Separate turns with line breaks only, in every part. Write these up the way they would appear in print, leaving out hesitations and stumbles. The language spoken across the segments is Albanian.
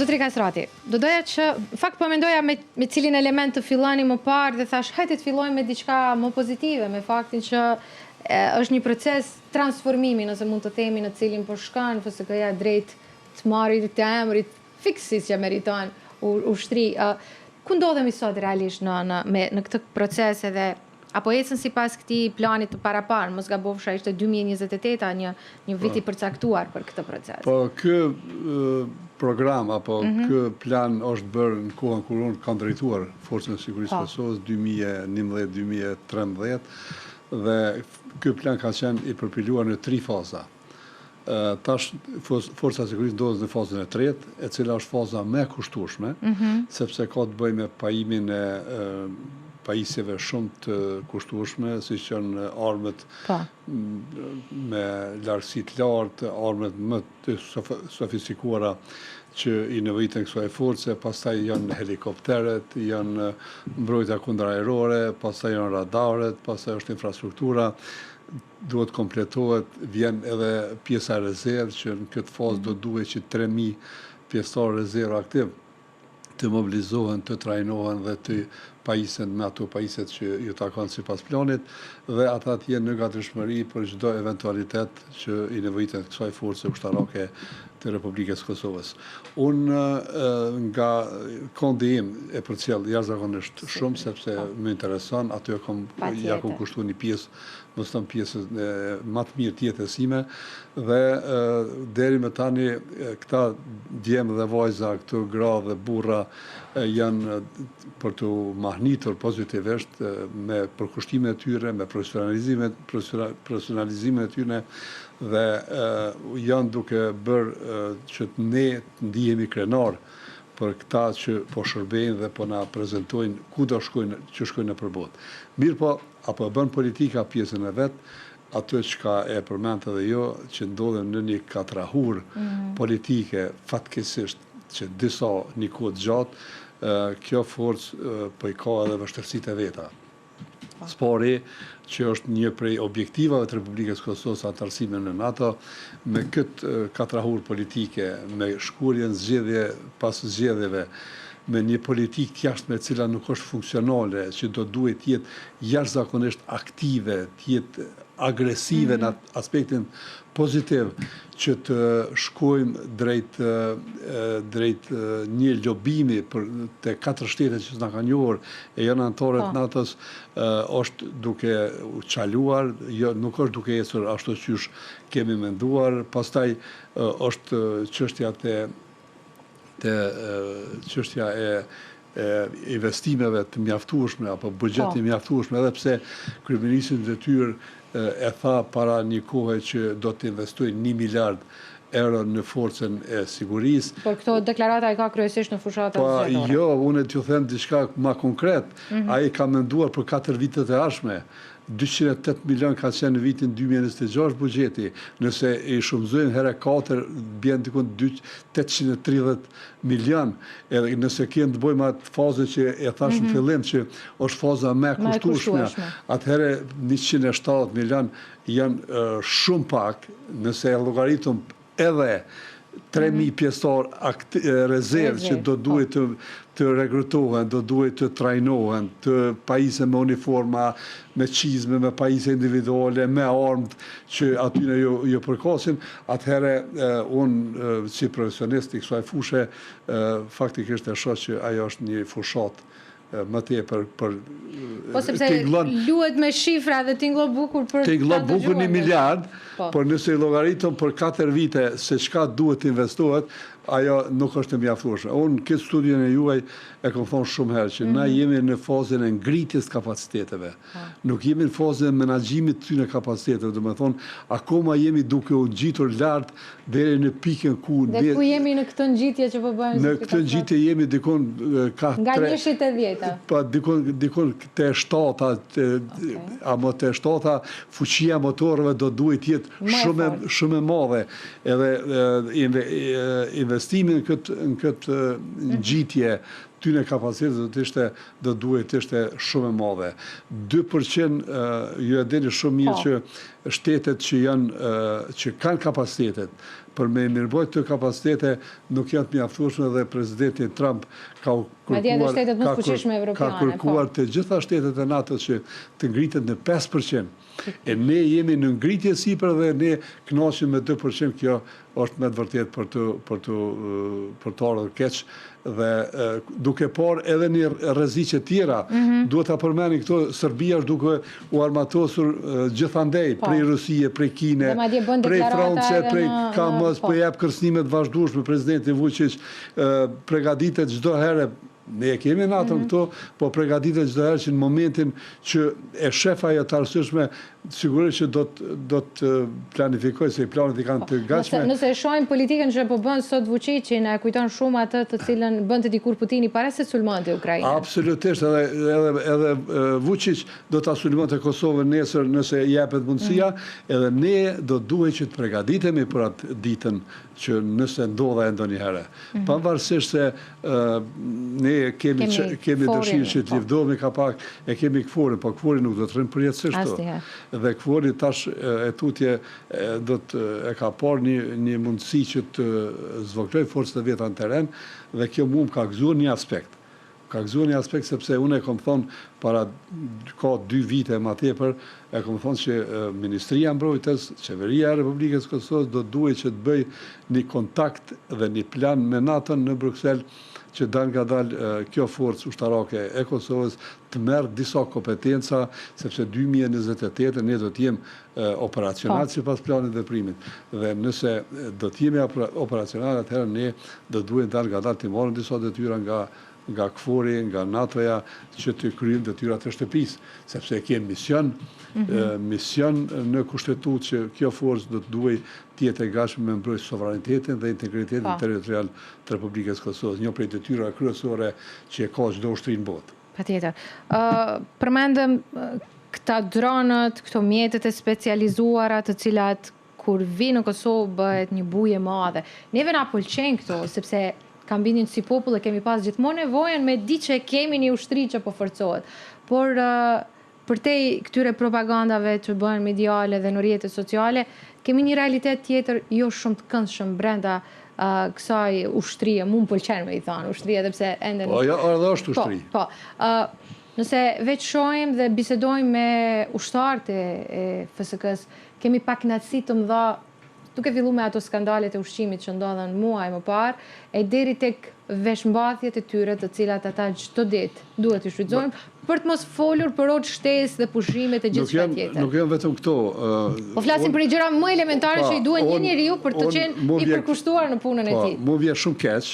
Zotri Kasrati, do doja që, fakt po mendoja me cilin element të filloni më parë dhe thash, hajde të fillojmë me diçka më pozitive, me faktin që është një proces transformimi, nëse mund të themi, në cilin po shkon FSK-ja drejt të marrit të emrit fiksis që meriton ushtri. Ku ndodhemi sot realisht në këtë proces edhe apo ecën sipas këtij planit të paraparë, mos gabofsha ishte 2028 një vit i përcaktuar për këtë proces.
Po ky program apo ky plan është bërë në kohën kur unë kam drejtuar Forcën e Sigurisë së Kosovës 2011-2013 dhe ky plan ka qenë i përpiluar në 3 faza. Tash Forca e Sigurisë ndodhet në fazën e tretë, e cila është faza më e kushtueshme, sepse ka të bëjë me pajimin e pajisjeve shumë të kushtueshme, siç janë armët me largësi të lartë, armët më të sofistikuara që i nevojiten kësaj force, pastaj janë helikopteret, janë mbrojtja kundërajrore, pastaj janë radaret, pastaj është infrastruktura, duhet kompletohet, vjen edhe pjesa rezervë, që në këtë fazë do duhet që 3000 pjesëtar rezervë aktiv të mobilizohen, të trajnohen dhe të pajisen me ato pajiset që ju takon sipas planit dhe ata të jenë në gatishmëri për çdo eventualitet që i nevojitet kësaj force ushtarake të Republikës Kosovës. Unë nga kondi im e përcjell jashtëzakonisht shumë sepse më intereson, aty ja kam kushtuar një pjesë, mos thon pjesën më të mirë të jetës sime dhe deri më tani këta djemë dhe vajza, këto gra dhe burra janë për të mahnitur pozitivisht me përkushtimin e tyre, me profesionalizimin e tyre dhe janë duke bërë që ne të ndihemi krenar për këta që po shërbejnë dhe po na prezentojnë ku do shkojnë, që shkojnë nëpër botë. Mirë po, apo e bën politika pjesën e vet, ato që e përmend edhe jo, që ndodhen në një katrahur politike fatkesisht që disa një kohë gjatë, kjo forcë po i ka edhe vështirësitë e veta. Spori, që është një prej objektivave të Republikës Kosovës antarësimin në NATO, me këtë katrahur politike, me shkurjen zgjedhje pas zgjedhjeve, me një politikë të jashtme e cila nuk është funksionale, që do duhet të jetë jashtëzakonisht aktive, të jetë agresive në aspektin pozitiv, që të shkojmë drejt një lobimi të 4 shtetet që s'na kanë njohur e janë anëtarët NATO-s, është duke u çaluar, nuk është duke ecur ashtu siç kemi menduar. Pastaj është çështja e investimeve të mjaftueshme apo buxheti mjaftueshme, edhe pse kryeministri në detyrë e tha para një kohe që do të investojë 1 miliard euro në forcën e sigurisë.
Por këto deklarata e ka kryesisht në fushatën zgjedhore.
Jo, unë t'ju them diçka më konkret. Ai ka menduar për 4 vitet e ardhshme. 208 milion ka qenë në vitin 2026 buxheti. Nëse i shumëzojmë herë 4, bjen diku 830 milion. Edhe nëse kemi të bëjmë atë fazën që e thash në fillim, që është faza më e kushtueshme, atëherë 170 milion janë shumë pak, nëse e llogaritëm edhe 3000 pjesëtar rezervë që do duhet të rekrutohen, do duhet të trajnohen, të pajisën me uniforma, me çizme, me pajisje individuale, me armë që aty jo përkasin, atëherë unë si profesionist i kësaj fushë faktikisht e shoh që ajo është një fushat më tepër për
po sepse luhet me shifra dhe tingëllon bukur për
tingëllon bukur 1 miliard, por nëse i llogaritëm për 4 vite se çka duhet investohet, ajo nuk është e mjaftueshme. Unë këtë studion e juaj e kam thonë shumë herë që na jemi në fazën e ngritjes kapaciteteve. Nuk jemi në fazën e menaxhimit të këtyre kapaciteteve, do të thonë akoma jemi duke u ngjitur lart deri në pikën ku
dhe ku jemi në këtë ngjitje që po bëjmë.
Në këtë ngjitje jemi dikon ka
nga 1/80.
Po dikon te 7, apo te 7 fuqia motorëve do duhet të jetë shumë e madhe. Edhe investimin në këtë ngjitje këtyne kapacitetet do duhet të ishte shumë e madhe. 2% ju e dini shumë mirë që shtetet që kanë kapacitetet për me mirëbojt të kapacitete nuk janë të mjaftueshme dhe presidenti Trump ka kërkuar të gjitha shtetet e NATO që të ngritet në 5%. E ne jemi në ngritje sipër dhe ne kënaqemi me 2%, kjo është me të vërtet për të ardhur keq dhe duke parë edhe një rreziqe tjera, duhet ta përmeni këto, Serbia është duke u armatosur gjithandej prej Rusie, prej Kine, prej France, prej KMS, po jep kërcënime të vazhdueshme presidenti Vučić, përgatitet çdo herë. Ne e kemi natën këto, po përgatitet çdo herë që në momentin që e shef ajo të arsyeshme, sigurisht që do të planifikoj se i planet i kanë të gatshme.
Nëse shohim politikën që po bën sot Vučići, na kujton shumë atë të cilën bënte dikur Putini para se sulmonte Ukrainën.
Absolutisht, edhe Vučić do ta sulmonte Kosovën nesër nëse jepet mundësia, edhe ne do duhet që të përgatitemi për atë ditën që nëse ndodha ndonjëherë. Pavarësisht se ne kemi dëshirë që të lëvdohemi ka pak, e kemi KFOR-in, po KFOR-i nuk do të rrinë përjetësisht. Dhe KFOR-i tash e tutje e ka parë një mundësi që të zvogëloj forcët e veta në teren, dhe kjo mu më ka gëzuar një aspekt. Ka gëzuar një aspekt sepse unë e kom thonë para ka 2 vite ma tepër, e kom thonë që Ministria Mbrojtës, Qeveria e Republikës Kosovës do duhet që të bëj një kontakt dhe një plan me NATO-n në Bruxelles që dal nga dal kjo forcë ushtarake e Kosovës të merë disa kompetenca, sepse 2028 ne do t'jemi operacional si pas planit dhe primit. Dhe nëse do t'jemi operacional, atëherë ne do duhet dal nga dal të marrën disa detyra nga KFOR-i, nga NATO-ja, që të kryejmë detyrat e shtëpisë, sepse kemi mision në kushtetutë që kjo forcë do të duhet të jetë e gatshme me mbrojtje sovranitetin dhe integritetin territorial të Republikës Kosovës, një prej detyrave kryesore që e ka çdo ushtri në botë.
Patjetër. Përmendëm këta dronët, këto mjetet e specializuara të cilat kur vinë në Kosovë bëhet një buje e madhe. Neve na pëlqen këto sepse kam bindin si popull e kemi pas gjithmonë nevojën me di që kemi një ushtri që po forcohet. Por përtej këtyre propagandave që bëhen mediale dhe në rrjetet sociale, kemi një realitet tjetër jo shumë të këndshëm brenda kësaj ushtrie. Mu më pëlqen me i thonë ushtrie, edhe pse ende...
Po, edhe është ushtri.
Po. Nëse veç shohim dhe bisedojmë me ushtarët e FSK-s, kemi pak kënaqësi të mëdha duke filluar me ato skandalet e ushqimit që ndodhen muaj më parë, e deri tek veshmbathjet e tyre të cilat ata çdo ditë duhet të shfrytëzojnë për të mos folur për rotë shtesë dhe pushimet e gjithçka tjetër.
Nuk janë vetëm këto.
Po flasim për gjëra më elementare që i duhen një njeriu për të qenë i përkushtuar në punën e tij.
Mu vjen shumë keq.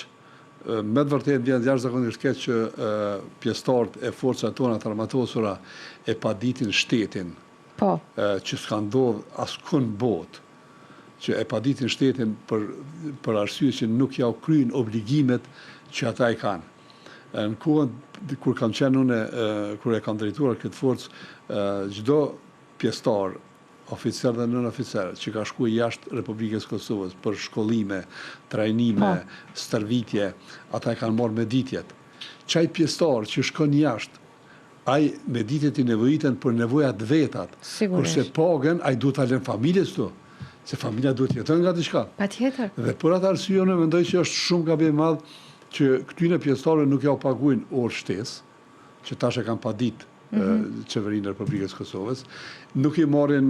Me të vërtetë vjen jashtëzakonisht keq që pjesëtarët e forcave tona të armatosura e paditin shtetin.
Po.
Që s'ka ndodhur askund botë. Që e paditin shtetin për arsye që nuk ja u kryen obligimet që ata i kanë. Në kohën kur kam qenë unë, kur e kam drejtuar këtë forcë, çdo pjesëtar, oficer dhe nën-oficer, që ka shkuar jashtë Republikës Kosovës për shkollime, trajnime, stërvitje, ata e kanë marrë meditjet. Çaj pjesëtar që shkon jashtë, ai meditjet i nevojiten për nevojat vetat, kurse pagën ai duhet ta lënë familjes tu. Se familja duhet jeton nga diçka.
Patjetër.
Dhe për atë arsye unë mendoj që është shumë gabim i madh që këtyre pjesëtarëve nuk ja u paguajnë orë shtesë, që tash e kanë padit qeverinë e Republikës Kosovës, nuk i marrin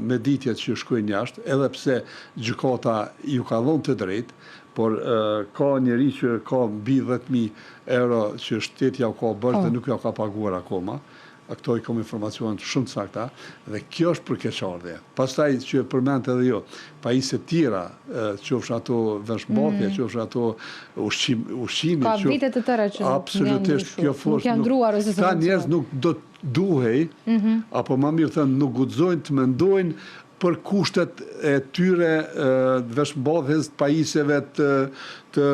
meditjet që shkojnë jashtë, edhe pse gjykata ju ka dhënë të drejtë, por ka njeri që ka mbi 10.000 euro që shteti ja u ka bërë dhe nuk ja ka paguar akoma. Këto i kom informacion shumë të sakta, dhe kjo është për keqardhje. Pastaj që përmendët edhe jo, pajisjet tjera, qofshin ato veshmbathje, qofshin ato ushqimi.
Ka vite të tëra që
absolutisht, kjo forcë
janë ndruar ose
ta njerëz nuk do të duhej, apo më mirë thënë nuk guxojnë të mendojnë për kushtet e tyre veshmbathjes, pajisjeve, të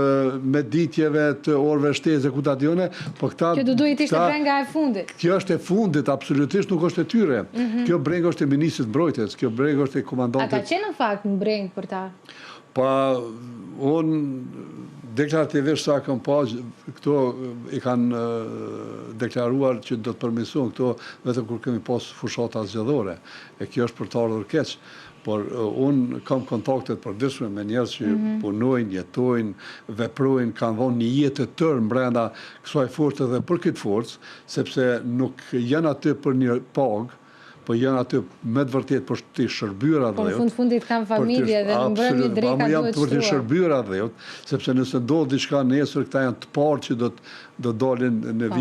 meditjeve, të orëve shtesë, ku ta dione, po këta...
Kjo do duhet ishte brenga e fundit.
Kjo është e fundit, absolutisht nuk është e tyre. Kjo brenga është e ministrit mbrojtjes, kjo brenga është e komandantit.
A ka qenë në fakt në brengë për ta?
Pa, unë Deklarativisht sa kam pa, këto i kanë deklaruar që do të përmirësohen këto vetëm kur kemi pas fushata zgjedhore. E kjo është për të ardhur keq. Por unë kam kontaktet përditshme me njerëz që punojnë, jetojnë, veprojnë, kanë dhënë një jetë të tërë brenda kësaj force dhe për këtë forcë, sepse nuk janë aty për një pagë, po janë aty me të vërtet për të shërbyer atë.
Po në fundit kanë familje dhe në mbrëmje dreka duhet
për të shërbyer atë, sepse nëse ndodh diçka nesër, këta janë të parë që do dalin në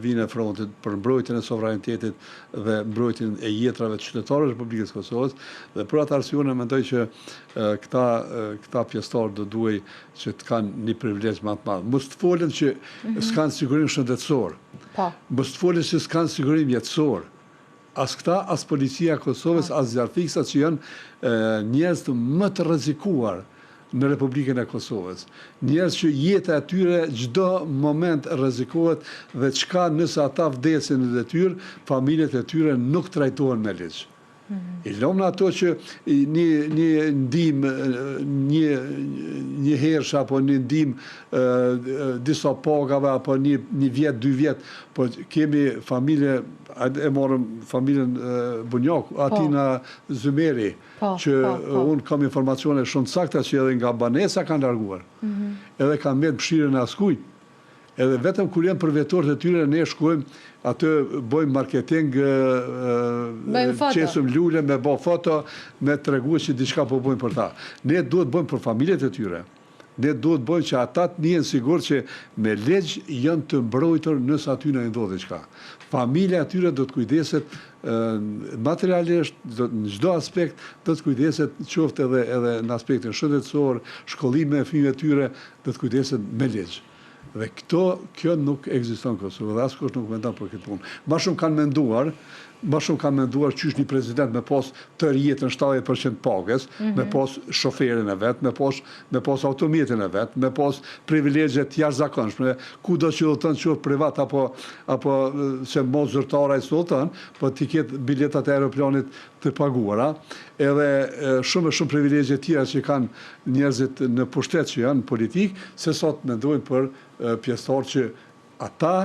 vinë e frontit për mbrojtjen e sovranitetit dhe mbrojtjen e jetrave të qytetarëve të Republikës së Kosovës. Dhe për atë arsye unë mendoj që këta pjesëtarë do duhej që të kanë një privilegj më të madh. Mos të folen që s'kan sigurim shëndetësor. Mos të folen që s'kan sigurim jetësor. As këta, as policia e Kosovës, as zjarfiksa që janë njerëz të më të rrezikuar në Republikën e Kosovës. Njerëz që jeta e tyre çdo moment rrezikohet dhe çka nëse ata vdesin në detyrë, familjet e tyre nuk trajtohen me ligj. I lëmë ato që një ndihmë, një hersh apo një ndihmë disa pagave apo një vjet, 2 vjet, po kemi familje, e morëm familjen Bunjaku, Atina Zymeri, që unë kam informacione shumë sakta që edhe nga banesa kanë larguar, edhe kanë mbet mëshirën e askujt. Edhe vetëm kur janë për vetorët e tyre, ne shkojmë atë bëjmë marketing, qesëm lule me bë foto, me tregu që diçka po bëjmë për ta. Ne duhet bëjmë për familjet e tyre. Ne duhet bëjmë që ata të njihen sigur që me ligj janë të mbrojtur nëse aty në ndodh diçka. Familja e tyre do të kujdeset materialisht, në çdo aspekt do të kujdeset, qoftë edhe në aspektin shëndetësor, shkollime e fëmijëve të tyre, do të kujdeset me ligj. Dhe kjo nuk ekziston në Kosovë, dhe askush nuk mendon për këtë punë. Ma shumë kanë menduar qysh një president me pas të rjetën 70% pagës, me pas shoferin e vet, me pas automjetin e vet, me pas privilegjet jashtëzakonshme, kudo që do të thënë qoftë privat apo se mos zyrtara i sultan, po t'i ketë biletat e aeroplanit të paguara, edhe shumë privilegje tjera që kanë njerëzit në pushtet që janë politik, se sot mendojnë për pjesëtarë që ata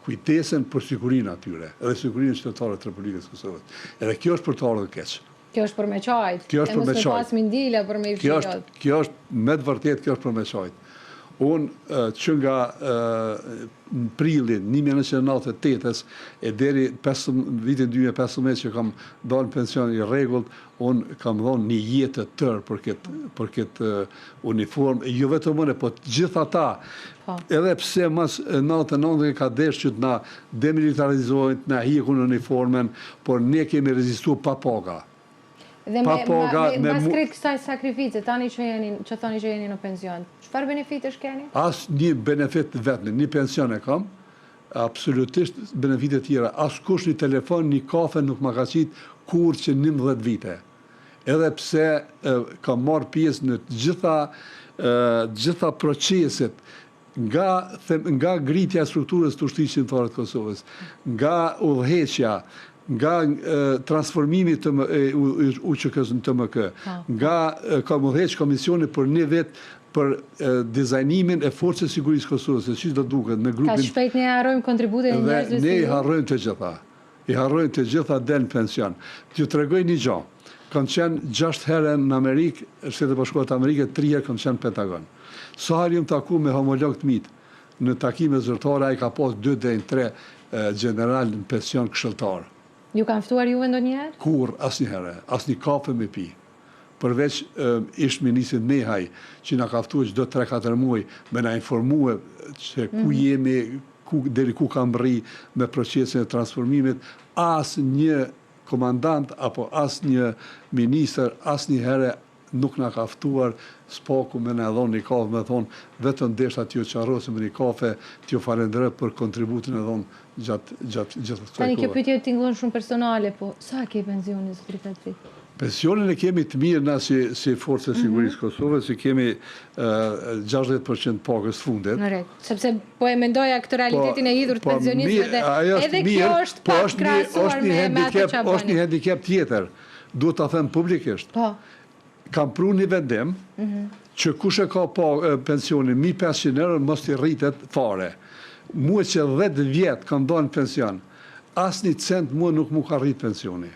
kujdesen për sigurinë atyre, edhe sigurinë qytetarëve të Republikës së Kosovës. Edhe kjo është për të ardhur keq.
Kjo është për me qajt.
Kjo është për me qajt.
Pas mindila për me i fshirot.
Kjo është me të vërtet, kjo është për me qajt. Unë që nga prilin 1998 e deri vitin 2015 që kam dalë në pension i rregullt, unë kam dhënë një jetë të tërë për këtë uniform, jo vetëm unë, po të gjithë ata. Edhe pse mas 99 ka desh që të na demilitarizojnë, të na hiqun uniformen, por ne kemi rezistuar pa paga.
Dhe pas kretë kësaj sakrifice, tani që thoni që jeni në pension, çfarë benefitesh keni?
As një benefit vetëm, një pension e kam, absolutisht benefite tjera. As kush një telefon, një kafe nuk ma ka qitë kur që 11 vite. Edhe pse kam marrë pjesë në gjitha proceset, nga ngritja e strukturës të ushtrisë qendrore të Kosovës, nga udhëheqja, nga transformimi të UÇK-s në TMK, nga kam udhëheq komisioni për një vit për dizajnimin e forcës sigurisë Kosovës, se çish do duket me grupin.
Ka shpejt ne harrojmë kontributin e njerëzve.
Ne i harrojmë të gjitha. I harrojmë të gjitha del në pension. T'ju tregoj një gjë. Kam qenë 6 herë në Amerikë, Shtetet Bashkuara të Amerikës, 3 herë kam qenë në Pentagon. Sa herë jam taku me homolog të mit, në takime zyrtare ai ka pas 2 deri në 3 general në pension këshilltar.
Ju kanë ftuar juve ndonjëherë?
Kur, asnjëherë, asnjë kafe me pi. Përveç ish ministrit Mehaj, që na ka ftuar çdo 3-4 muaj me na informue se ku jemi, deri ku kam rri me procesin e transformimit, asnjë komandant apo asnjë ministër asnjëherë nuk na ka ftuar spaku me na dhon një kafe, me thonë vetëm desha t'ju qarrosim një kafe, t'ju falenderoj për kontributin e dhon gjatë kësaj kohe.
Tani kjo pyetje tingëllon shumë personale, po sa ke pensionin zotri Petri?
Pensionin e kemi të mirë na si Forca e Sigurisë Kosovës, si kemi 60% pagës fundit.
Sepse po e mendoja këtë realitetin e hidhur të pensionistëve edhe kjo është pak krahasuar me atë që
është një handicap tjetër. Duhet ta them publikisht. Kam pru një vendim që kush e ka pensionin 1.500 euro mos t'i rritet fare. Mua që 10 vjetë kam dhënë pension, asnjë cent mua nuk mu ka rrit pensioni.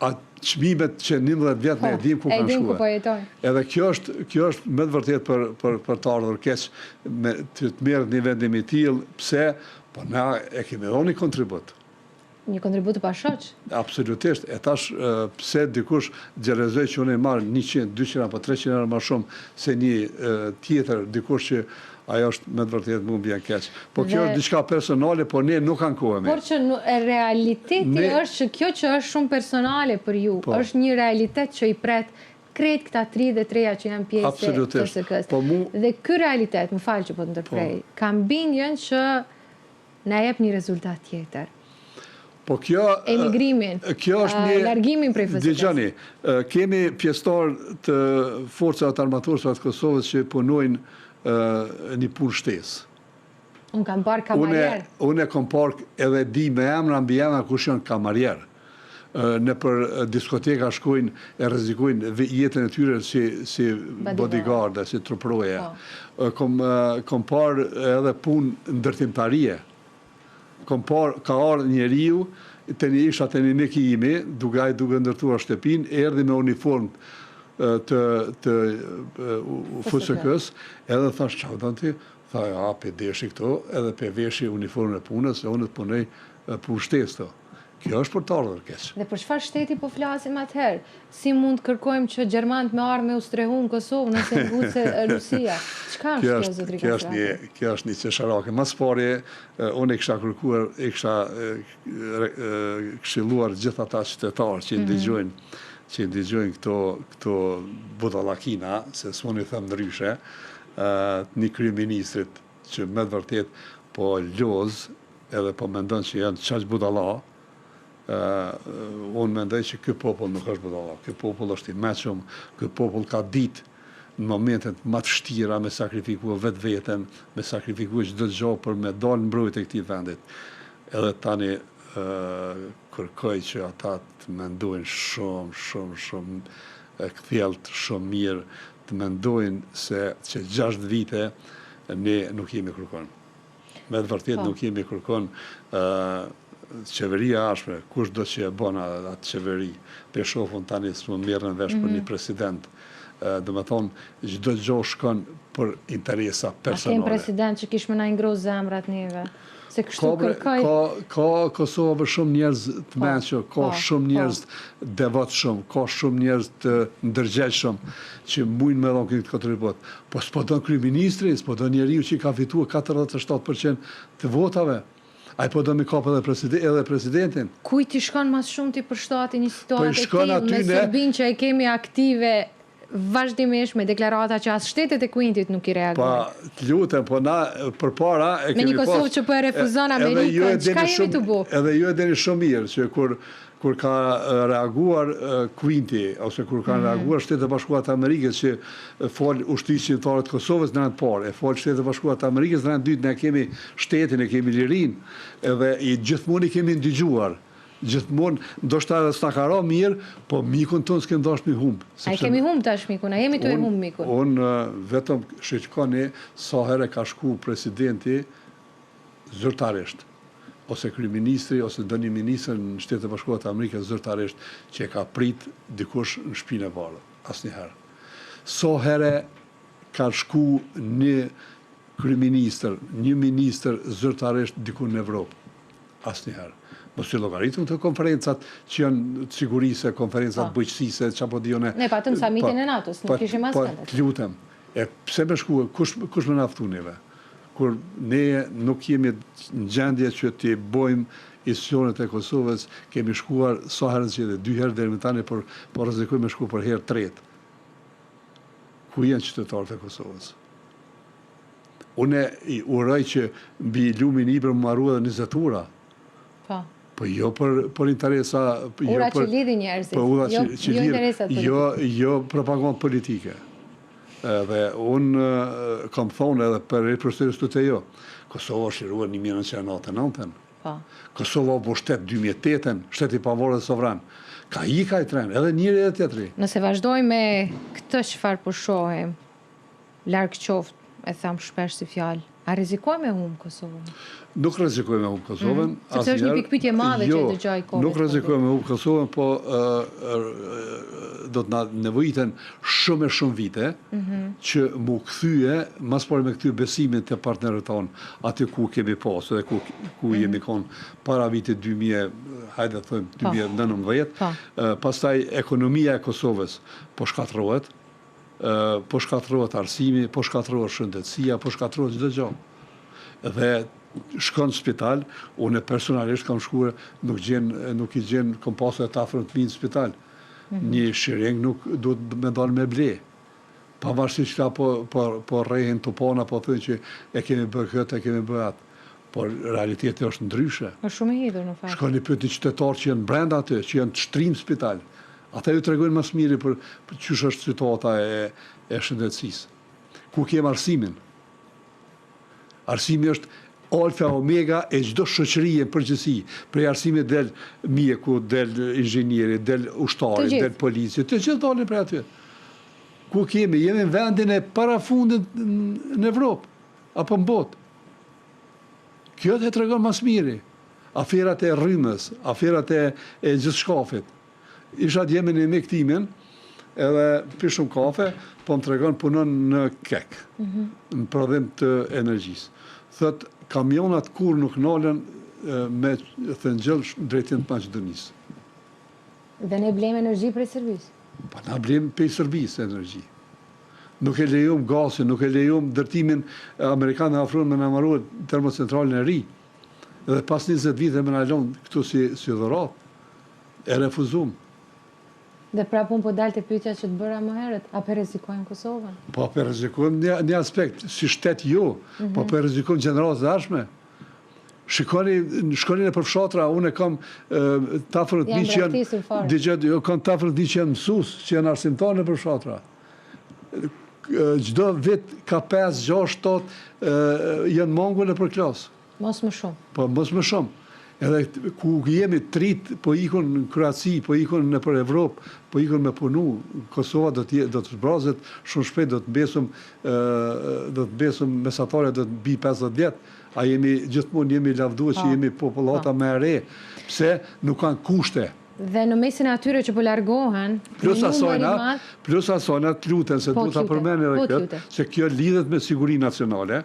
A çmimet që 11 vjetë ne e dim ku kanë shkuar. Edhe kjo është me të vërtet për të ardhur keq të merret një vendim i tillë, pse? Po na e kemi dhënë një kontribut.
Një kontribut të pashoq?
Absolutisht. E tash, pse dikush gjerezoj që unë e marrë 100, 200 apo 300 euro më shumë se një tjetër, dikush që ajo është me të vërtet më bjen keq. Po kjo është diçka personale, po ne nuk ankohemi.
Por që realiteti është që kjo që është shumë personale për ju, është një realitet që i pret krejt këta 33-ja që janë pjesë e TSK-s. Dhe ky realitet, më falë që po të ndërprej, kam bindjen që na jep një rezultat tjetër.
Po kjo...
Emigrimin, largimin prej FSK-s.
Dëgjoni, kemi pjesëtar të forcave të armaturës të Kosovës që punojnë një punë shtesë.
Unë kam parë kamarjer.
Unë e kam parë edhe di me emra mbi emra kush janë kamarjer. Në për diskoteka shkojnë e rrezikojnë jetën e tyre si bodyguarda, si truproje. Kam parë edhe punë ndërtimtarie. Ka ardhur njeriu, isha të një nekimi, duke ndërtuar shtëpin, erdhi me uniform të FSK-s, edhe thash, çau do ti? Tha, ja, pe deshi këto, edhe pe veshi uniformën e punës, se unë të punoj punë shtesë to. Kjo është për të ardhur keq.
Dhe për çfarë shteti po flasim atëherë? Si mund të kërkojmë që gjermanët me armë u strehu në Kosovë nëse ngutse Rusia? Çka është kjo, zotri Kastrati?
Kjo është një çesharake. Mas pari, unë e kisha kërkuar, e kisha këshilluar gjithë ata qytetarë që ndëgjojnë këto budallakina, se s'unë i them ndryshe, një kryeministrit që me të vërtet po loz edhe po mendon që janë çaq budalla. Unë mendoj që ky popull nuk është budalla. Ky popull është i mëshëm, ky popull ka ditë në momentet më të vështira me sakrifikuar vetveten, me sakrifikuar çdo gjë për me dalë në mbrojtje e këtij vendit. Edhe tani kërkoj që ata të mendojnë shumë kthjellët, shumë mirë, të mendojnë se që 6 vite ne nuk jemi kërkon. Me të vërtet nuk jemi kërkon qeveria ashme, kush do që e bona atë qeveri, pe shofun tani së më mirë në vesh për një president. Dhe me thonë, çdo gjë shkon për interesa personale.
A kem president që kishme na ngrozë zemrat njëve? Se kështu kërkoj...
Ka Kosovë shumë njerëz të mençur, ka shumë njerëz devotshëm, ka shumë njerëz të ndërgjegjshëm që mujnë me dhënë këtë kontribut. Po s'po don kryeministri, s'po don njeriu që ka fituar 47% të votave. Ai po do me kapë edhe presidentin.
Kujt i shkon mas shumë ti për shtati një situatë e tillë me Serbinë që e kemi aktive vazhdimisht me deklarata që as shtetet e Kuintit nuk i reagojnë.
Pa, të lutem, po na përpara e kemi
me një Kosovë që po e refuzon Amerikën, çka jemi të bu?
Edhe ju e dini shumë mirë që kur ka reaguar Kuinti, ose kur kanë reaguar Shtetet e Bashkuara të Amerikës që fol ushtrisë shqiptare të Kosovës në anë parë, e fol Shtetet e Bashkuara të Amerikës në anë dytë, ne kemi shtetin, e kemi lirinë, edhe gjithmonë i kemi ndëgjuar. Gjithmonë, ndoshta edhe s'na ka ra mirë, po mikun tonë s'kem dashur mi humb.
A i kemi humb tash mikun, a jemi të e humb mikun?
Unë vetëm shqyqoni sa herë ka shku presidenti zyrtarisht, ose kryeministri, ose ndonjë ministër në Shtetet e Bashkuara të Amerikës zyrtarisht, që e ka prit dikush në shtëpinë e varë. Asnjëherë. Sa herë ka shku një kryeministër, një ministër zyrtarisht diku në Evropë? Asnjëherë. Mos i llogaritëm të konferencat që janë të sigurisë, konferencat bujqësisë, çapo dione.
Ne patëm samitin e NATO-s, nuk kishim asgjë.
Të lutem. Pse më shkuë, kush më na ftoi neve? Kur ne nuk jemi në gjendje që t'i bojmë institucionet e Kosovës, kemi shkuar sa herë që 2 herë deri më tani, por rrezikojmë me shku për herë tretë. Ku janë qytetarët e Kosovës? Unë i uroj që mbi lumin Ibër më marrua dhe 20 ura. Po jo për interesa...
Ura që lidhi njerëzit, jo interesat politike.
Jo propagandë politike. Dhe unë kam thonë edhe për përstërës të jo. Kosovë është liruar 1999. Kosova po shtet 2008, shtet I pavarur dhe sovran. Ka I tren, edhe njëri edhe tjetri.
Nëse vazhdojmë me këtë çfarë po shohim, larg qoftë, e tham shpesh si fjalë, a rrezikojmë me humbë Kosovën?
Nuk rrezikojmë me humbë Kosovën.
Sepse është një pikpyetje e madhe që dëgjoj kohë.
Nuk rrezikojmë me humbë Kosovën, po do të na nevojiten shumë e shumë vite që mu kthye, mas pari me këty besimin të partnerët tonë, aty ku kemi pas, edhe ku jemi konë para vitit 2000, hajde të thëmë 2019, pastaj ekonomia e Kosovës po shkatërrohet, po shkatërrohet arsimi, po shkatërrohet shëndetësia, po shkatërrohet çdo gjë. Dhe shkon në spital, unë personalisht kam shkuar, nuk I gjen kom pasur të afërm të mi në spital. Një shireng nuk duhet me dalë me ble. Pavarësisht që po rrehen topona, po thënë që e kemi bërë këtë, e kemi bërë atë. Por realiteti është ndryshe.
Është shumë e hidhur në fakt.
Shkoni pyet një qytetar që janë brenda aty, që janë të shtrim spital. Ata ju tregojnë më së miri për çysh është situata e shëndetësisë. Ku kem arsimin? Arsimi është alfa omega e çdo shoqërie në përgjithësi. Prej arsimit del mjeku, del inxhinieri, del ushtari, del policia, të gjithë dalin prej aty. Ku jemi në vendin e parafundit në Evropë apo në botë. Kjo të tregon më së miri. Aferat e rrymës, aferat e gjithçkafit. Isha djeme në mektimin, edhe pi shumë kafe, po më tregon punon në kek, në prodhim të energjisë. Thot, kamionat kur nuk nalen me thëngjëll drejtim të Maqedonisë.
Dhe ne blejmë energji prej Serbisë?
Pa na blejmë prej Serbisë energji. Nuk e lejum gasin, nuk e lejum dërtimin Amerikanë afruan me na marrë termocentralën e ri. Dhe pas 20 vite me na lënë këtu si dhuratë, e refuzum.
Dhe prapë unë po dalë të pyetja që të bëra më herët, a për rrezikojmë Kosovën?
Po për rrezikojmë një aspekt, si shtet jo, po për rrezikojmë gjeneratët e ardhshme. Shkoni në përfshatra, unë kam tafërët mi që janë, kam tafërët mi që janë mësues, që janë arsimtar në përfshatra. Çdo vit ka 5, 6, 7 janë mongull për klasë.
Mos më shumë.
Po mos më shumë. Edhe ku jemi trit, po ikon në Kroaci, po ikon në për Evropë, po ikon me punu, Kosova do të zbrazet shumë shpejt, do të besëm mesatarja do të bi 50 vjetë, a gjithmonë jemi lavdua që jemi popullata me re, pse nuk kanë kushte.
Dhe në mesin e atyre që po largohen,
plus asojna të luten, se du të përmeni edhe këtë, se kjo lidhet me siguri nacionale,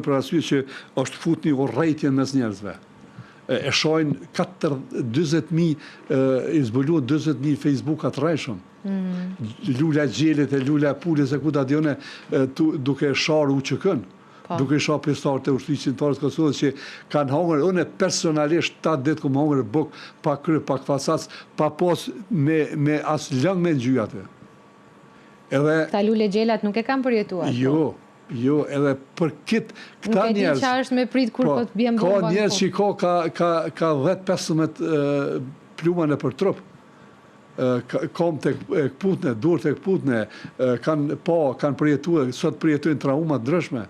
për arsye që është fut një urrejtje mes njerëzve. E shojnë 20.000, i zbuluat 20.000 Facebook-at rrejshëm. Lula gjelit e lula pulles e ku da djone duke sharë u që kënë. Duke isha pjestar të ushtrisë qëntarës Kosovës që kanë hangër, unë personalisht 8 ditë ku më hangër buk, pa kry, pa këfasac, pa pos me asë lëng me në gjyate.
Ta lule gjelat nuk e kam përjetuar?
Jo, edhe për këta njerës...
Nuk e di qa është me prit kur po të bjem bomba në
Ka njerës që ka 10-15 pluma në për trup. Kom të këputne, dur të këputne, kanë përjetuar, sot përjetuin traumat ndryshme.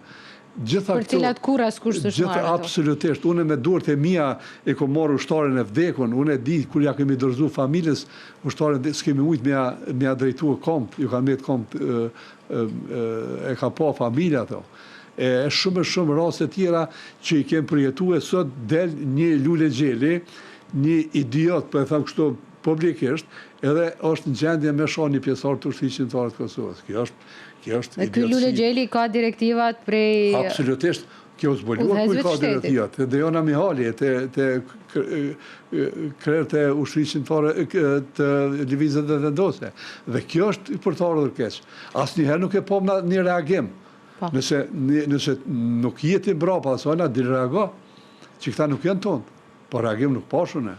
Për cilat kur askush të shmarë ato?
Absolutisht. Unë me durët e mia e kom marrë ushtarin e vdekun, unë e di kur ja kemi dorëzu familjes, ushtarin s'kemi ujtë me ja drejtu e komt, ju kanë me të komt, e ka pa familja ato. E shumë raste tjera që i kemë përjetuar, sot del një lule gjeli, një idiot, për e thamë kështu publikisht, edhe është në gjendje me shoh një pjesar të ushtrisë qëndruar të Kosovës. Kjo është
dhe ky lule gjeli ka direktivat prej...
Absolutisht. Kjo zbuluar ku ka direktivat. Dhe Jona Mihali, të krerët e ushtrisë qëndruare të lëvizjet dhe vendose. Dhe kjo është për të ardhur keq. Asnjëherë nuk e pom një reagim. Nëse nuk jeti mbrapa, asojna di reago, që këta nuk janë tonë. Po reagim nuk pashune.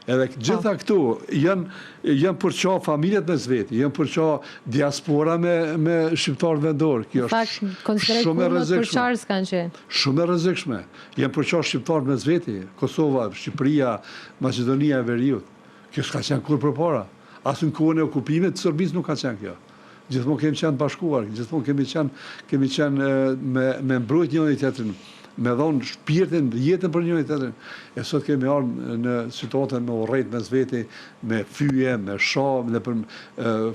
Edhe gjitha këtu janë përqa familjet me zveti, janë përqa diaspora me shqiptarë vendor. Kjo është shumë e rrezikshme. Shumë e rrezikshme. Janë përqa shqiptarë me zveti, Kosova, Shqipëria, Maqedonia e Veriut. Kjo s'ka qenë kur përpara. Asë në kohën e okupimit, Serbisë nuk ka qenë kjo. Gjithmonë kemi qenë bashkuar, gjithmonë kemi qenë me mbrojt njëri tjetrin. me dhonë shpirtin, jetën për njëri tjetrin. E sot kemi ardhur në situatën me urrejt mes veti, me fyje, me shah, në për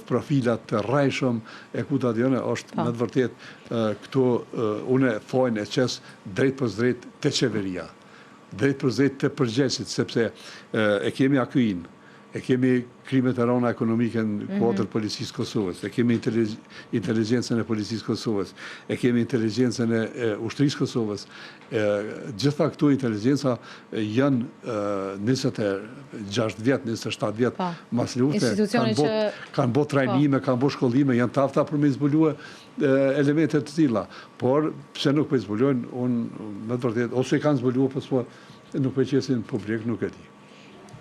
profilat të rrajshëm, e ku ta dione, është me të vërtet këtu une fojnë e qes drejt për drejt të qeveria, drejt për drejt të përgjegjësit, sepse e kemi AKI-n, e kemi krimet e rana ekonomike në kuadër policisë Kosovës, e kemi inteligjencën e policisë Kosovës, e kemi inteligjencën e ushtrisë Kosovës. Gjitha këtu inteligenca janë 26 vjet, 27 vjet mas lufte, kanë bot trajnime, kanë bot shkollime, janë tafta për me zbulue elementet të tilla. Por, pse nuk për zbulojnë, unë me të vërtet, ose i kanë zbulue, përso nuk për qesin publik, nuk e di.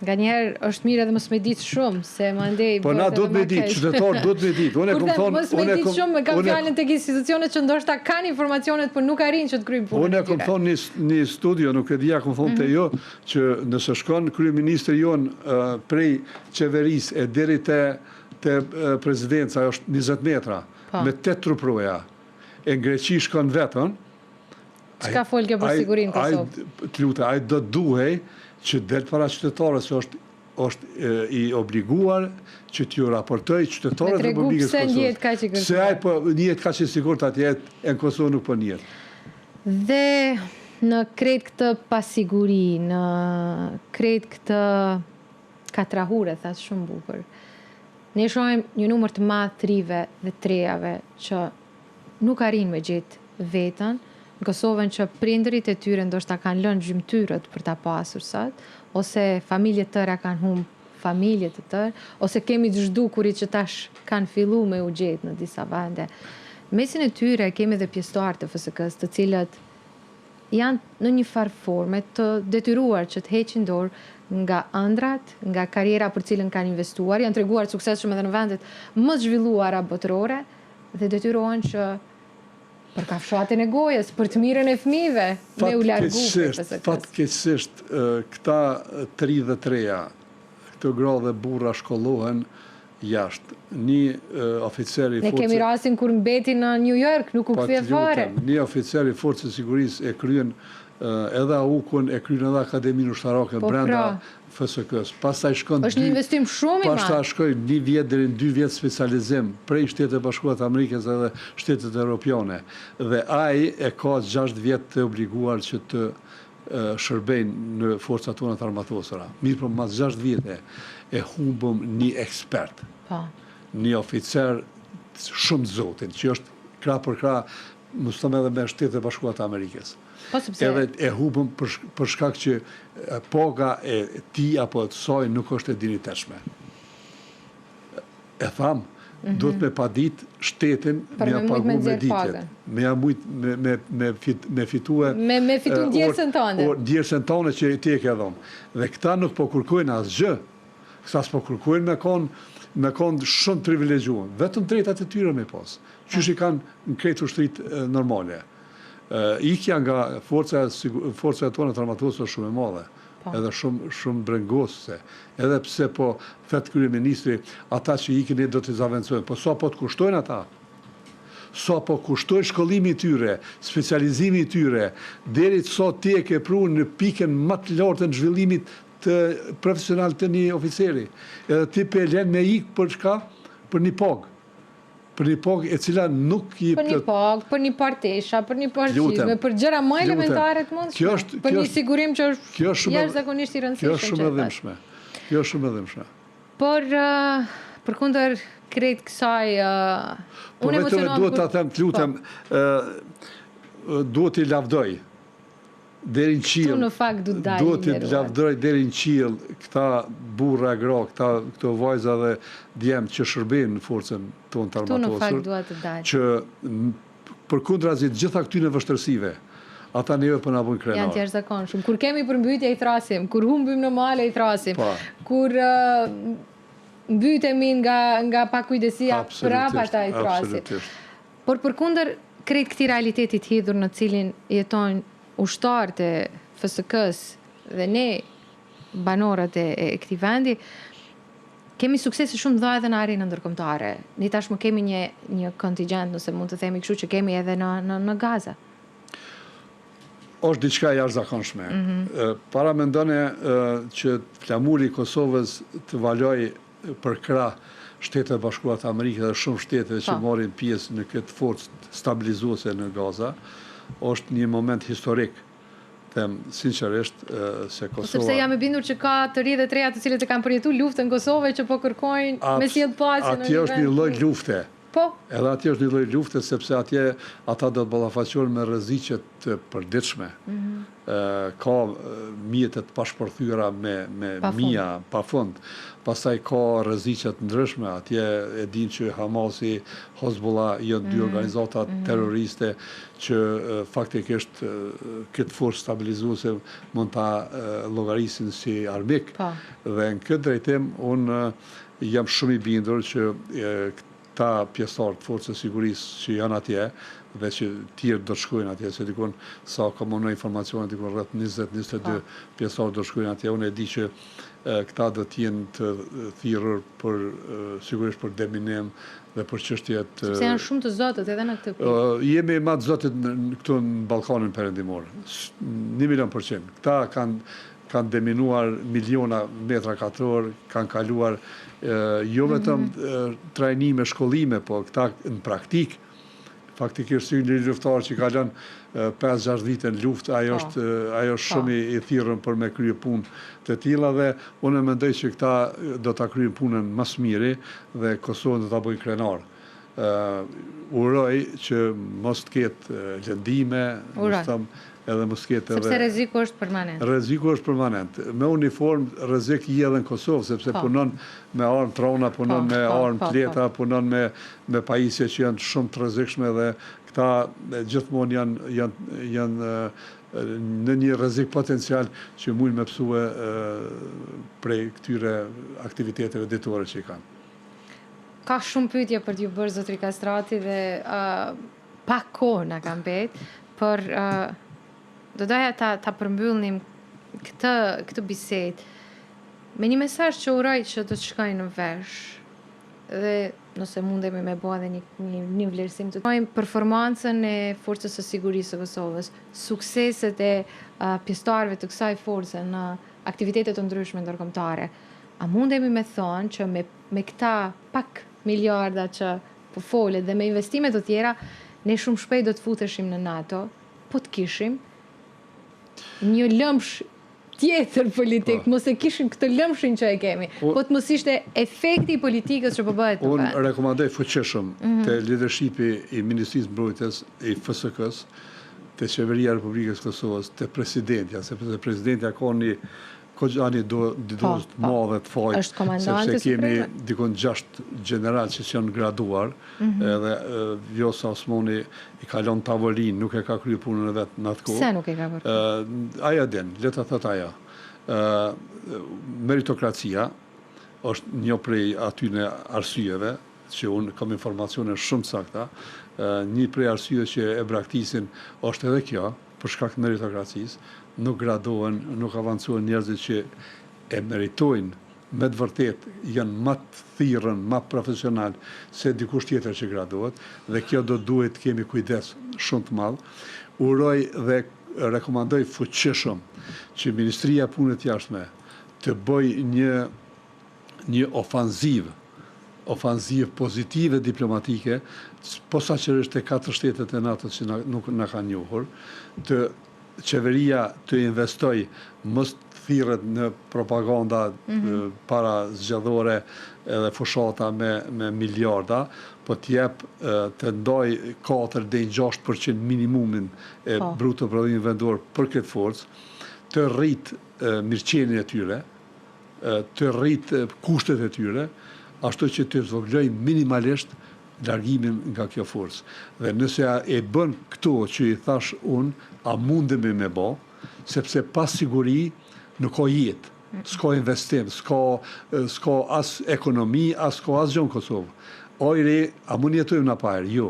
Nga njerë është mirë edhe mos me ditë shumë, se më ndej...
Po na do të me ditë, qytetarë do të me ditë.
Mos me ditë shumë, me kam fjallën të institucionet që ndoshta kanë informacionet, për nuk arrin që të kryjnë punën.
Unë e kom thonë një studio, nuk e dhja kom thonë të jo, që nëse shkon kryeministri jonë prej qeveris e deri të prezidenca, është 20 metra, me 8 truproja, e në Greqi shkon vetën,
çka folke për sigurinë Kosovë?
Të lutë, ai do duhej që delë para qytetarës është i obliguar që t'ju raportoj qytetarët e Republikës Kosovës. Se ai po njetë ka që sigurt atje e në Kosovë nuk po njetë.
Dhe në krejt këtë pasiguri, në krejt këtë katrahure, thasë shumë bukur, ne shohim një numër të madh të rive dhe trejave që nuk arrin me gjetë vetën, në Kosovën që prindërit e tyre ndoshta kanë lënë gjymtyrët për ta pasur sot, ose familje tëra kanë humbë familje të tërë, ose kemi të zhdukurit që tash kanë fillu me u gjetë në disa vende. Mesin e tyre kemi dhe pjesëtar të FSK-s, të cilët janë në një farë forme të detyruar që të heqin dorë nga ëndrat, nga karriera për cilën kanë investuar, janë treguar suksesshëm edhe në vendet më të zhvilluara botërore dhe detyrohen që për kafshatin e gojës, për të mirën e fëmijëve, me u largu për FSK-s.
Fatkeqësisht, këta 33-ja, këto gra dhe burra shkollohen jashtë. Një oficer i
Ne kemi rastin kur mbeti në New York, nuk u kthye fare.
Një oficer i forcës së sigurisë e kryen edhe AUK-un, e kryen edhe Akademinë Ushtarake brenda FSK-s. Pastaj shkon
është një investim shumë i madh.
Pastaj shkoi 1 vjet deri në 2 vjet specializim prej Shtetet e Bashkuara të Amerikës edhe Shtetet Evropiane. Dhe ai e ka 6 vjet të obliguar që të shërbejnë në forcat tona të armatosura. Mirë, por mas 6 vjete e humbëm një ekspert. Një oficer shumë zotin, që është krah për krah, mos them edhe me Shtetet e Bashkuara të Amerikës. Edhe e hubëm për shkak që paga e tij apo të saj nuk është e dinjitetshme. E tham, duhet me padit shtetin me ja pagu me ditjet. Me fitue...
Me fitu ndjersën tonë.
Ndjersën tonë që ti e ke dhonë. Dhe këta nuk po kërkojnë asgjë. Këta s'po kërkojnë me konë shumë privilegjuar. Vetëm drejtat e tyre me pas. Qysh i kanë në krejt ushtrit normale. Ikja nga forca tonë të armatosur shumë e madhe, edhe shumë brengosëse, edhe pse po thot kryeministri, ata që ikin ne do të zavancojnë, po sa po të kushtojnë ata? Sa po kushtojnë shkollimi i tyre, specializimi i tyre, deri sa ti e ke pru në pikën më të lartë të zhvillimit të profesional të një oficeri. Edhe ti pe len me ik për çka? Për një pagë. Për një pagë e cila nuk i...
Për një pagë, për një partesha, për një parqizme, për gjëra më elementare të mundshme, për një sigurim që është jashtëzakonisht i rëndësishëm.
Kjo është shumë e dhimbshme. Kjo është shumë e dhimbshme.
Por përkundër krejt kësaj
unë emocionohem. Duhet ta them, të lutem, duhet i lavdoj deri në qiell.
Tu në fakt du të dalë.
Duhet i lavdoj deri në qiell këta burra gra, këto vajza dhe djemë që shërbejnë në forcën tonë të armatosur.
Tu në fakt duhet të dalë.
Që përkundrazit gjitha këtyre vështërsive, ata neve po na bojnë krenar.
Janë të jashtëzakonshëm. Kur kemi përmbytje i thrasim, kur humbim në male i thrasim, kur mbytemi nga pakujdesia prapa ata i thrasim. Por përkundër krejt këtij realiteti të hidhur në cilin jetojnë ushtarët e FSK-s dhe ne banorët e këtij vendi, kemi suksese shumë dha edhe në arenën ndërkombëtare. Ne tashmë kemi një kontingjent, nëse mund të themi kështu, që kemi edhe në Gaza.
është diçka jashtëzakonshme. Para mendone që flamuri i Kosovës të valoj për krah Shtetet Bashkuara të Amerikës dhe shumë shtete që morin pjesë në këtë forcë stabilizuese në Gaza, është një moment historik. Them sinqerisht se Kosova...
Sepse jam e bindur që ka të ri dhe të reja të cilët e kanë përjetuar luftën në Kosovë që po kërkojnë me sjellë paqen.
Atje është një lloj lufte.
Po.
Edhe atje është një lloj lufte sepse atje ata do të ballafaqohen me rreziqe të përditshme. Ka mjete të pashpërthyera me mija pafund. Pastaj ka rreziqe të ndryshme. Atje e din që Hamasi, Hezbollah janë dy organizata terroriste që faktikisht këtë forcë stabilizuese mund ta llogarisin si armik. Dhe në këtë drejtim unë jam shumë i bindur që ta pjesëtar të forcës sigurisë që janë atje dhe që tjerë do të shkojnë atje, se dikon sa ka më në informacione, dikon rreth 20-22 pjesëtar do të shkojnë atje. Unë e di që këta do të jenë të thirrur për sigurisht për deminim dhe për çështjet.
Sepse janë shumë të zotët edhe në këtë pikë.
Jemi më të zotët këtu në Ballkanin Perëndimor. 100%. Këta kanë deminuar miliona metra katror, kanë kaluar jo vetëm trajnime, shkollime, po këta në praktik, faktikisht si një luftar që ka lënë 5-6 vite në luftë, ajo është shumë i thirrur për me krye punë të tilla dhe unë mendoj që këta do ta kryejnë punën më së miri dhe Kosovën do ta bëjnë krenar. Uroj që mos të ketë lëndime, edhe mos ketë
sepse rreziku është permanent.
Rreziku është permanent. Me uniformë rrezik i edhe në Kosovë, sepse punon me armë trona, punon me armë të lehta, punon me pajisje që janë shumë të rrezikshme dhe këta gjithmonë janë në një rrezik potencial që mund me psue prej këtyre aktiviteteve ditore që i kanë.
Ka shumë pyetje për t'ju bërë zotri Kastrati dhe pak kohë na ka mbetë, por do doja ta përmbyllnim këtë bisedë me një mesazh që uroj që të shkojnë në vesh dhe nëse mundemi me bëu edhe një vlerësim të performancën e forcës së sigurisë së Kosovës, sukseset e pjesëtarëve të kësaj force në aktivitete të ndryshme ndërkombëtare. A mundemi me thonë që me këta pak miliarda që po folet dhe me investime të tjera, ne shumë shpejt do të futeshim në NATO, po të kishim një lëmsh tjetër politik, mos e kishim këtë lëmshin që e kemi, po të mos ishte efekti i politikës që po bëhet në vend.
Unë rekomandoj fuqishëm te leadershipi i Ministrisë Mbrojtjes, i FSK-s, te Qeveria e Republikës Kosovës, te presidentja, sepse presidentja ka një Kogani dozë të madhe të fajt, sepse kemi dikon 6 general që janë graduar, edhe Vjosa Osmani i ka lënë tavolinë, nuk e ka kryer punën e vet në atë kohë.
Pse nuk e ka bërë?
Aja den, le ta thot ajo. Meritokracia është një prej atyre arsyeve që unë kam informacione shumë sakta. Një prej arsyeve që e braktisin është edhe kjo, për shkak të meritokracisë. Nuk gradohen, nuk avancohen njerëzit që e meritojnë, me të vërtet janë më të thirrën, më profesional se dikush tjetër që gradohet, dhe kjo do duhet të kemi kujdes shumë të madh. Uroj dhe rekomandoj fuqishëm që Ministria e Punëve të Jashtme të bëjë një ofanzivë pozitive diplomatike, posaçërisht te 4 shtetet e NATO që nuk na kanë njohur, të qeveria të investoj, mos thirret në propaganda para zgjedhore edhe fushata me miliarda, po t'jep të ndoj 4 deri në 6% minimumin e bruto prodhimit vendor për këtë forcë, të rrit mirëqenien e tyre, të rrit kushtet e tyre, ashtu që të zvogloj minimalisht largimin nga kjo forcë. Dhe nëse e bën këto që i thash unë, a mundemi me bë, sepse pas siguri nuk ka jetë, s'ka investim, s'ka as ekonomi, as ka as gjë në Kosovë. Ojri, a mund jetojmë në pajrë? Jo.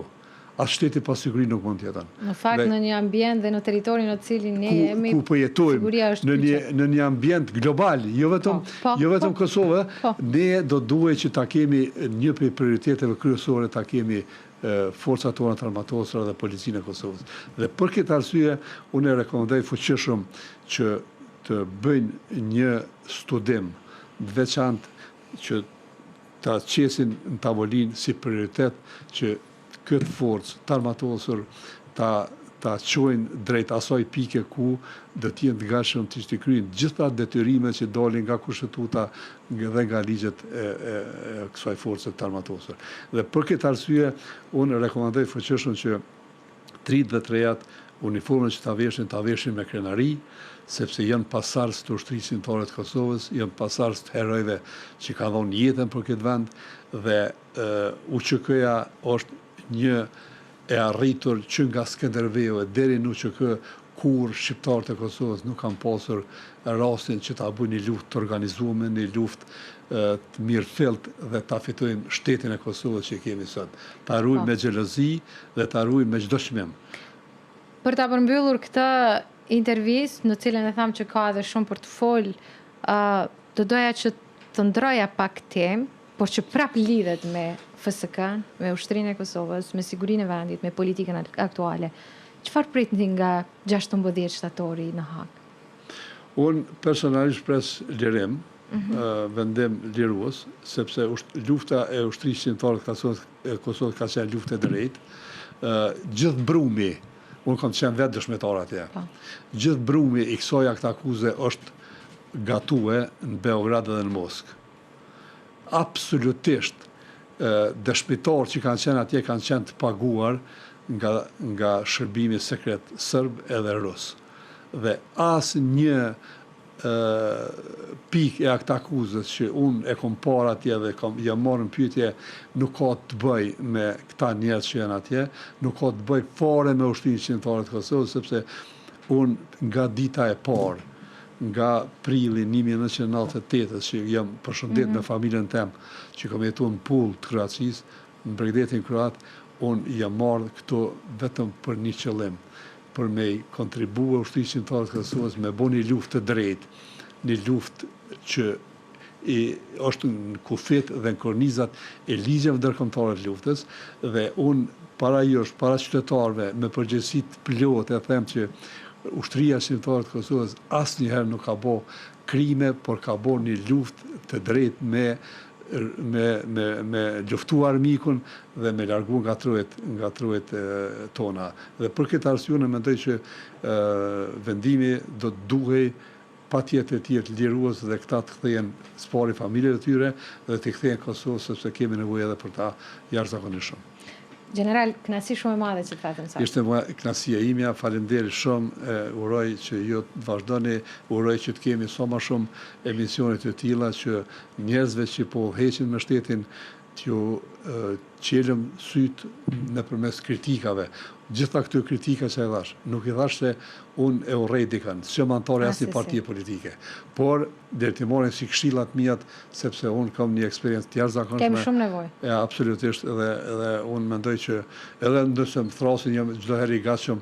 as shteti pa siguri nuk mund të jeton.
Në fakt në një ambient dhe në territorin në cilin ne jemi,
ku po jetojmë
siguria është
në një ambient global, jo vetëm Kosovë, ne do duhet që ta kemi një prej prioriteteve kryesore, ta kemi forcat tona të armatosura dhe policinë e Kosovës. Dhe për këtë arsye, unë e rekomandoj fuqishëm që të bëjnë një studim të veçantë që ta qesin në tavolinë si prioritet që këtë forcë të armatosur ta çojnë drejt asaj pike ku do të jenë të gatshëm të kryejnë gjitha detyrimet që dalin nga kushtetuta dhe nga ligjet e kësaj force të armatosur. Dhe për këtë arsye, unë rekomandoj fuqishëm që trit dhe trejat uniformën që ta veshin me krenari, sepse janë pasardhës të ushtrisë shqiptare të Kosovës, janë pasardhës të herojve që kanë dhënë jetën për këtë vend dhe UÇK-ja është një e arritur që nga Skënderbeu deri në UÇK kur shqiptarët e Kosovës nuk kanë pasur rastin që ta bëjnë një luftë të organizuar, një luftë të mirëfillt dhe ta fitojmë shtetin e Kosovës që kemi sot. Ta ruajmë me xhelozi dhe ta ruajmë me çdo çmim.
Për ta përmbyllur këtë intervistë, në cilën e tham që ka edhe shumë për të fol, do doja që të ndroja pak temë, por që prap lidhet me FSK-n, me ushtrinë e Kosovës, me sigurinë e vendit, me politikën aktuale. Çfarë pritni nga 16 shtatori në Hag? Unë
personalisht pres lirim, vendim lirues, sepse lufta e ushtrisë shqiptare të Kosovës ka qenë luftë e drejtë. Gjithë brumi, unë kam qenë vetë dëshmitar atje. Gjithë brumi i kësaj aktakuze është gatue në Beograd dhe në Moskë. Absolutisht dëshmitar që kanë qenë atje kanë qenë të paguar nga shërbimi sekret serb edhe rus. Dhe as një pikë e aktakuzës që unë e kom parë atje dhe jam marrë në pyetje nuk ka të bëj me këta njerëz që janë atje, nuk ka të bëj fare me ushtrinë shqiptare të Kosovës, sepse unë nga dita e parë, nga prilli 1998 që jam përshëndet me familjen tem që kam jetuar në Pull të Kroacisë, në Bregdetin kroat, unë jam marrë këto vetëm për një qëllim, për me kontribua ushtrisë shqiptare të Kosovës me bo një luftë të drejtë, një luftë që është në kufit dhe në kornizat e ligjeve ndërkombëtare të luftës, dhe unë para qytetarëve me përgjegjësi të plotë e them që ushtria shqiptare të Kosovës asnjëherë nuk ka bë krime, por ka bë një luftë të drejtë me luftu armikun dhe me largu nga truet tona. Dhe për këtë arsye unë mendoj që vendimi do të duhej patjetër të jetë lirues dhe këta të kthehen spari familjeve të tyre dhe të kthehen Kosovës, sepse kemi nevojë edhe për ta jashtëzakonisht shumë.
General, kënaqësi shumë e madhe që të fatem sa.
Ishte kënaqësia imja, faleminderit shumë, uroj që ju të vazhdoni, uroj që të kemi sa më shumë emisione të tilla që njerëzve që po heqin me shtetin t'ju qelëm syt nëpërmes kritikave. Gjitha këto kritika që e dhash, nuk i dhash se unë e urrej dikën, s'jam antar e asnjë partie politike, por deri të marrin si këshillat mijat, sepse unë kam një eksperiencë të jashtëzakonshme.
Kemë shumë nevojë.
Absolutisht, dhe unë mendoj që edhe nëse më thrasin jam çdo herë i gatshëm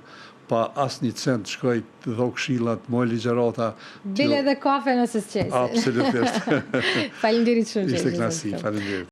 pa asnjë cent shkoj të dho këshillat, moj ligjërata.
Bile edhe kafe nëse s'qesin.
Absolutisht.
Faleminderit shumë.
Ishte kënaqësi, faleminderit.